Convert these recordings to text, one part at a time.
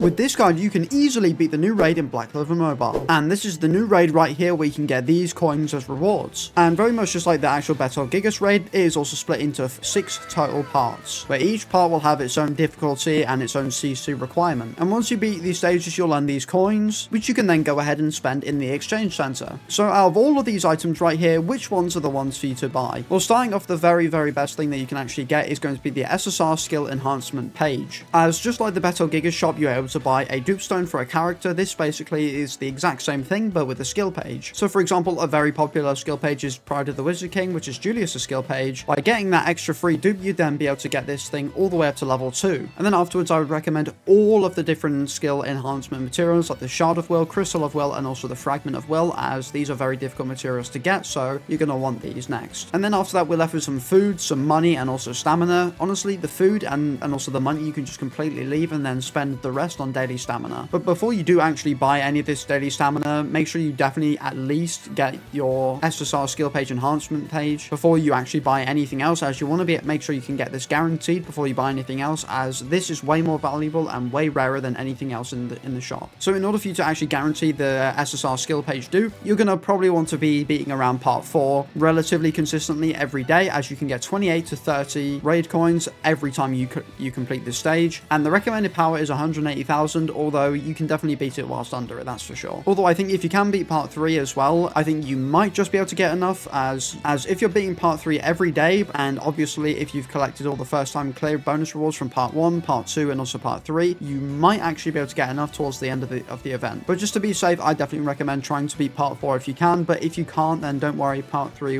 With this guide, you can easily beat the new raid in Black Clover Mobile. And this is the new raid right here where you can get these coins as rewards. And very much just like the actual Battle Gigas raid, it is also split into 6 total parts, where each part will have its own difficulty and its own CC requirement. And once you beat these stages, you'll earn these coins, which you can then go ahead and spend in the exchange center. So out of all of these items right here, which ones are the ones for you to buy? Well, starting off, the very best thing that you can actually get is going to be the SSR skill enhancement page. As just like the Battle Gigas shop, you're able to buy a dupe stone for a character. This basically is the exact same thing, but with a skill page. So for example, a very popular skill page is Pride of the Wizard King, which is Julius' skill page. By getting that extra free dupe, you'd then be able to get this thing all the way up to level 2. And then afterwards, I would recommend all of the different skill enhancement materials, like the Shard of Will, Crystal of Will, and also the Fragment of Will, as these are very difficult materials to get, so you're going to want these next. And then after that, we're left with some food, some money, and also stamina. Honestly, the food and also the money you can just completely leave and then spend the rest on daily stamina. But before you do actually buy any of this daily stamina, make sure you definitely at least get your SSR skill page enhancement page before you actually buy anything else, as you want to make sure you can get this guaranteed before you buy anything else, as this is way more valuable and way rarer than anything else in the shop. So in order for you to actually guarantee the SSR skill page dupe, you're going to probably want to be beating around part 4 relatively consistently every day, as you can get 28 to 30 raid coins every time you complete this stage. And the recommended power is 180,000, although you can definitely beat it whilst under it, that's for sure. Although I think if you can beat part 3 as well, I think you might just be able to get enough, as if you're beating part 3 every day, and obviously if you've collected all the first time clear bonus rewards from part 1, part 2, and also part 3, you might actually be able to get enough towards the end of the event. But just to be safe, I definitely recommend trying to beat part 4 if you can, but if you can't, then don't worry, part 3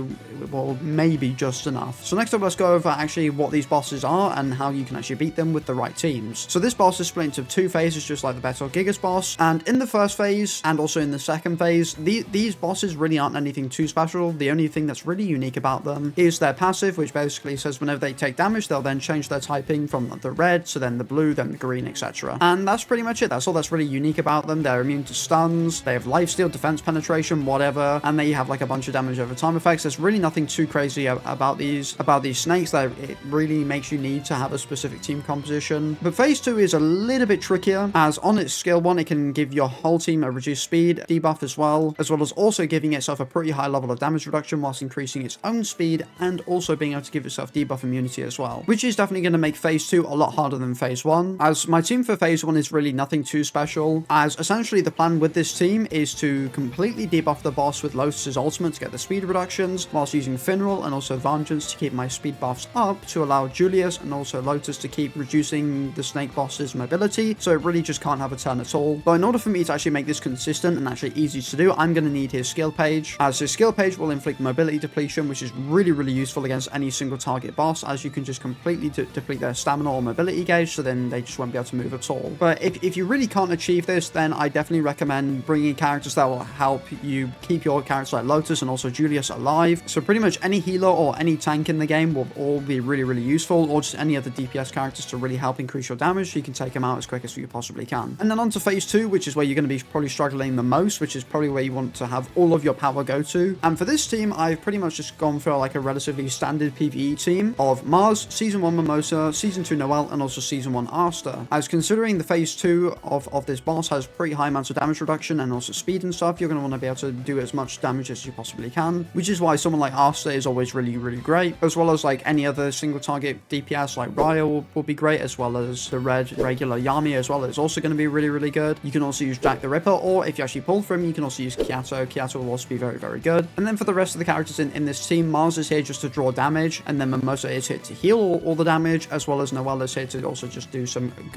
will maybe just enough. So next up, let's go over actually what these bosses are and how you can actually beat them with the right teams. So this boss is split into 2 phases, just like the Battle Gigas boss, and in the first phase and also in the second phase, these bosses really aren't anything too special. The only thing that's really unique about them is their passive, which basically says whenever they take damage, they'll then change their typing from the red to then the blue, then the green, etc. And that's pretty much it. That's all that's really unique about them. They're immune to stuns, they have lifesteal, defense penetration, whatever, and they have like a bunch of damage over time effects. There's really nothing too crazy about these snakes that it really makes you need to have a specific team composition. But phase 2 is a little bit trickier, as on its skill 1, it can give your whole team a reduced speed debuff as well as also giving itself a pretty high level of damage reduction whilst increasing its own speed, and also being able to give itself debuff immunity as well, which is definitely going to make phase 2 a lot harder than phase 1. As my team for phase 1 is really nothing too special, as essentially the plan with this team is to completely debuff the boss with Lotus's ultimate to get the speed reductions, whilst using Finral and also Vengeance to keep my speed buffs up to allow Julius and also Lotus to keep reducing the snake boss's mobility, so it really just can't have a turn at all. But in order for me to actually make this consistent and actually easy to do, I'm going to need his skill page, as his skill page will inflict mobility depletion, which is really useful against any single target boss, as you can just completely deplete their stamina or mobility gauge, so then they just won't be able to move at all. But if you really can't achieve this, then I definitely recommend bringing characters that will help you keep your characters like Lotus and also Julius alive. So pretty much any healer or any tank in the game will all be really useful, or just any other DPS characters to really help increase your damage, so you can take them out as quick as you possibly can. And then on to phase 2, which is where you're going to be probably struggling the most, which is probably where you want to have all of your power go to. And for this team, I've pretty much just gone for like a relatively standard PvE team of Mars, Season 1 Mimosa, Season 2 Noelle, and also Season 1 Asta. As considering the phase 2 of this boss has pretty high amounts of damage reduction and also speed and stuff, you're going to want to be able to do as much damage as you possibly can, which is why someone like Asta is always really great, as well as like any other single target DPS like Ryo will be great, as well as the red regular Yami as well is also going to be really good. You can also use Jack the Ripper, or if you actually pull for him, you can also use Kiato. Kiato will also be very good. And then for the rest of the characters in this team, Mars is here just to draw damage, and then Mimosa is here to heal all the damage, as well as Noelle is here to also just do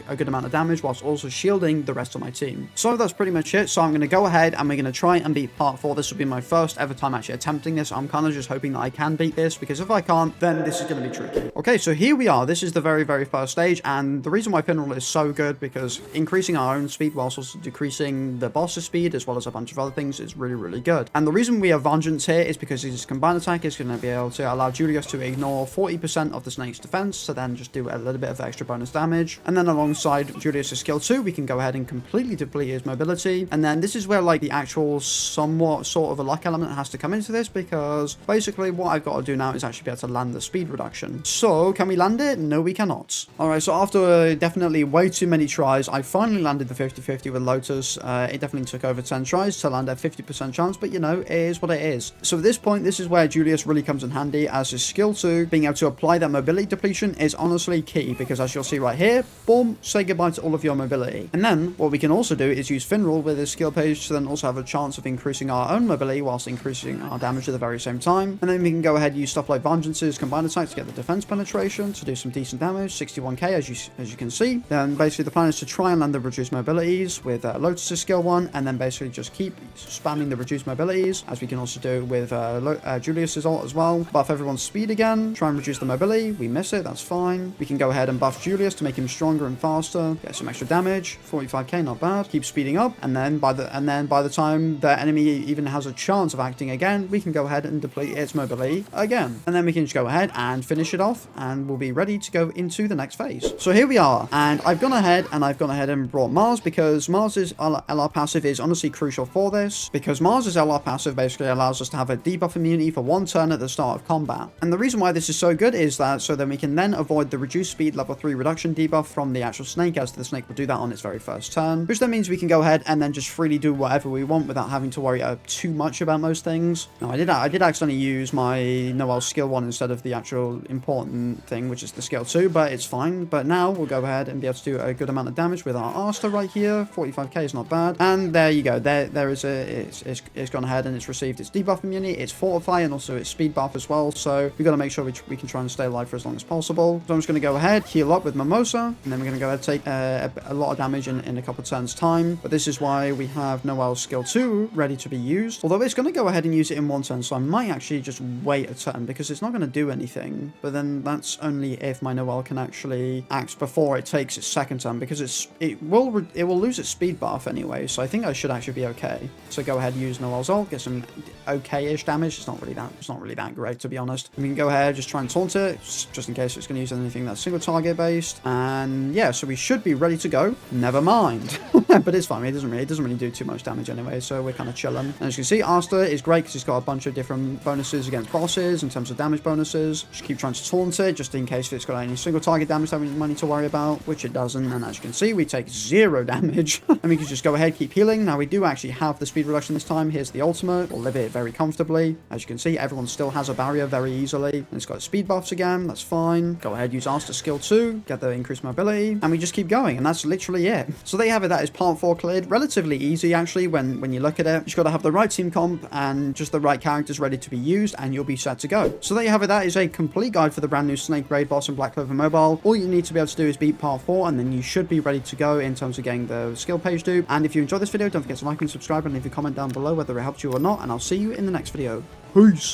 a good amount of damage whilst also shielding the rest of my team. So that's pretty much it. So I'm going to go ahead and we're going to try and beat part 4. This will be my first ever time actually attempting this. I'm kind of just hoping that I can beat this, because if I can't, then this is going to be tricky. Okay, so here we are. This is the very first stage, and the reason why Finral is so good, because increasing our own speed whilst also decreasing the boss's speed, as well as a bunch of other things, is really good. And the reason we have Vengeance here is because his combined attack is going to be able to allow Julius to ignore 40% of the snake's defense, so then just do a little bit of extra bonus damage. And then alongside Julius's skill 2, we can go ahead and completely deplete his mobility. And then this is where like the actual somewhat sort of a luck element has to come into this, because basically what I've got to do now is actually be able to land the speed reduction. So can we land it? No, we cannot. Alright, so after definitely way too many tries, guys, I finally landed the 50-50 with Lotus. It definitely took over 10 tries to land a 50% chance, but you know, it is what it is. So at this point, this is where Julius really comes in handy, as his skill 2, being able to apply that mobility depletion, is honestly key, because as you'll see right here, boom, say goodbye to all of your mobility. And then what we can also do is use Finral with his skill page to then also have a chance of increasing our own mobility whilst increasing our damage at the very same time. And then we can go ahead and use stuff like Vengeance's combined attack to get the defense penetration to do some decent damage, 61k as you can see. Then basically the plan is to try and land the reduced mobilities with Lotus's skill 1, and then basically just keep spamming the reduced mobilities, as we can also do with Julius's ult as well. Buff everyone's speed again, try and reduce the mobility. We miss it, that's fine. We can go ahead and buff Julius to make him stronger and faster, get some extra damage, 45k, not bad. Keep speeding up, and then by the time the enemy even has a chance of acting again, we can go ahead and deplete its mobility again. And then we can just go ahead and finish it off, and we'll be ready to go into the next phase. So here we are, and I've gone ahead and brought Mars, because Mars's LR passive is honestly crucial for this, because Mars's LR passive basically allows us to have a debuff immunity for 1 turn at the start of combat. And the reason why this is so good is that so then we can then avoid the reduced speed level 3 reduction debuff from the actual snake, as the snake will do that on its very first turn, which then means we can go ahead and then just freely do whatever we want without having to worry too much about most things. Now, I did accidentally use my Noelle skill 1 instead of the actual important thing, which is the skill 2, but it's fine. But now we'll go ahead and be able to do a good amount of damage with our Asta right here. 45k is not bad. And there you go. There is it's gone ahead and it's received its debuff immunity, its fortify, and also its speed buff as well. So we've got to make sure we can try and stay alive for as long as possible. So I'm just going to go ahead, heal up with Mimosa, and then we're going to go ahead and take a lot of damage in a couple of turns time. But this is why we have Noelle's skill 2 ready to be used. Although it's going to go ahead and use it in 1 turn, so I might actually just wait a turn, because it's not going to do anything. But then that's only if my Noelle can actually act before it takes its 2nd turn, because it will lose its speed buff anyway. So I think I should actually be okay. So go ahead, use Noelle's ult, get some okay-ish damage. It's not really that great, to be honest. We can go ahead, just try and taunt it, just in case it's going to use anything that's single target based. And yeah, so we should be ready to go. Never mind. But it's fine. It doesn't really do too much damage anyway, so we're kind of chilling. And as you can see, Asta is great because he's got a bunch of different bonuses against bosses in terms of damage bonuses. Just keep trying to taunt it, just in case it's got any single target damage that we need to worry about, which it doesn't. And as you can see, we take 0 damage. And we can just go ahead, keep healing. Now we do actually have the speed reduction this time. Here's the ultimate. We'll live it very comfortably. As you can see, everyone still has a barrier very easily. And it's got speed buffs again. That's fine. Go ahead, use Asta skill 2, get the increased mobility, and we just keep going. And that's literally it. So there you have it. That is part 4 cleared. Relatively easy, actually, when you look at it. You just got to have the right team comp and just the right characters ready to be used, and you'll be set to go. So there you have it. That is a complete guide for the brand new Snake Raid boss in Black Clover Mobile. All you need to be able to do is beat part 4, and then you should be ready to go in terms of getting the skill page dupe. And if you enjoyed this video, don't forget to like and subscribe, and leave a comment down below whether it helped you or not, and I'll see you in the next video. Peace!